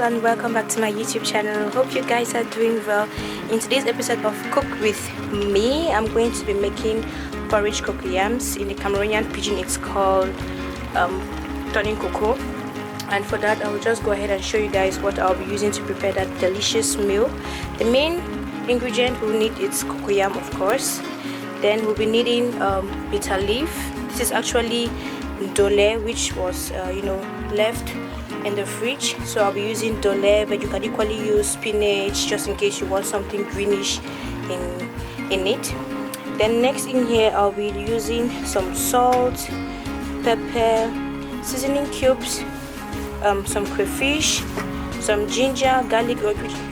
and welcome back to my YouTube channel. Hope you guys are doing well. In today's episode of Cook with Me, I'm going to be making porridge cocoyams. In the Cameroonian pidgin it's called doin coco, and for that I will just go ahead and show you guys what I'll be using to prepare that delicious meal. The main ingredient we'll need is cocoyam, of course. Then we'll be needing bitter leaf. This is actually dole, which was left in the fridge, so I'll be using dole, but you can equally use spinach just in case you want something greenish in it. Then next in here I'll be using some salt, pepper, seasoning cubes, some crayfish, some ginger, garlic,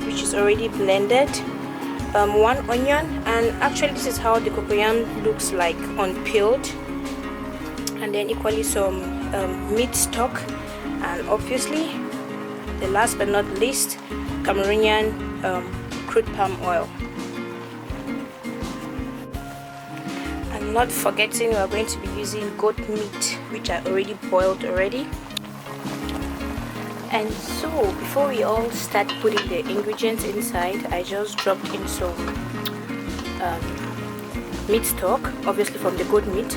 which is already blended, 1 onion, and actually this is how the cocoyam looks like unpeeled, and then equally some meat stock, and obviously the last but not least, Cameroonian crude palm oil. And not forgetting, we are going to be using goat meat, which I already boiled already. And so before we all start putting the ingredients inside, I just dropped in some meat stock, obviously from the goat meat.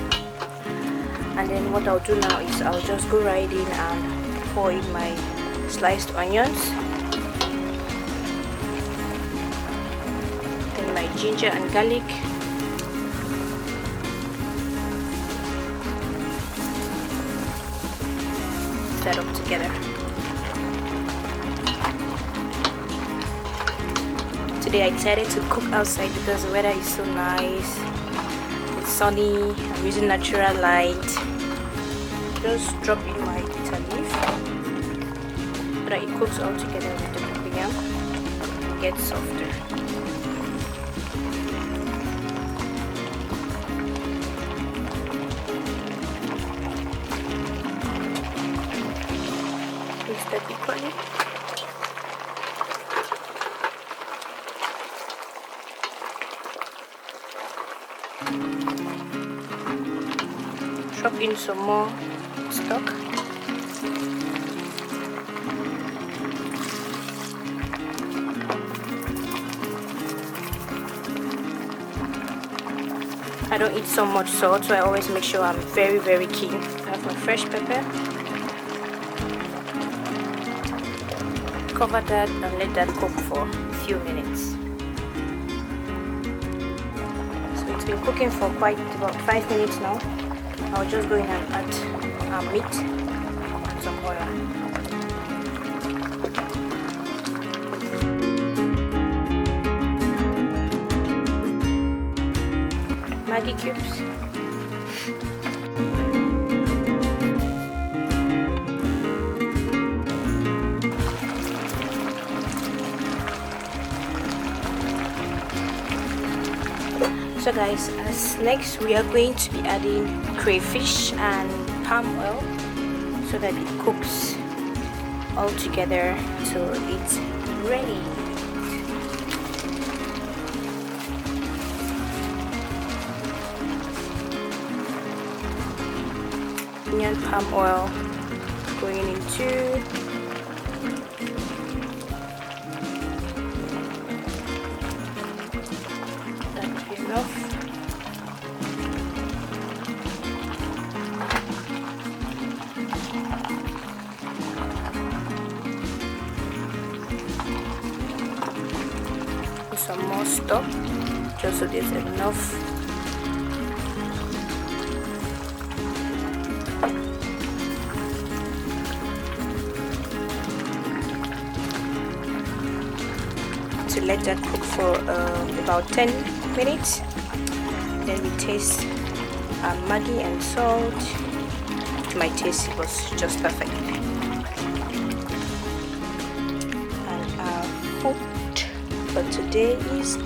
And then what I'll do now is I'll just go right in and pour in my sliced onions, then my ginger and garlic, that up together. Today I decided to cook outside because the weather is so nice. It's sunny. I'm using natural light. Just drop in my bitter leaf so that it cooks all together with the cocoyam and gets softer. Mix that equally. Drop in some more stock. I don't eat so much salt, so I always make sure I'm very keen. I have my fresh pepper. Cover that and let that cook for a few minutes. So it's been cooking for quite about 5 minutes now. I'll just go in and add our meat and some oil. Maggi cubes. So guys, as next we are going to be adding crayfish and palm oil so that it cooks all together till it's ready. Onion, palm oil going into enough. Some more stock, just so there's enough. To let that cook for about 10 minutes. Then we taste Maggi and salt. To my taste, it was just perfect. And our food for today is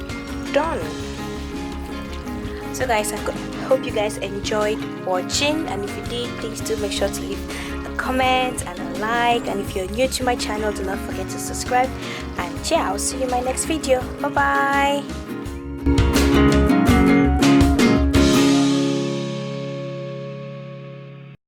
done. So guys, I hope you guys enjoyed watching, and if you did, please do make sure to leave a comment and a like, and if you're new to my channel, do not forget to subscribe. And yeah, I'll see you in my next video. Bye bye.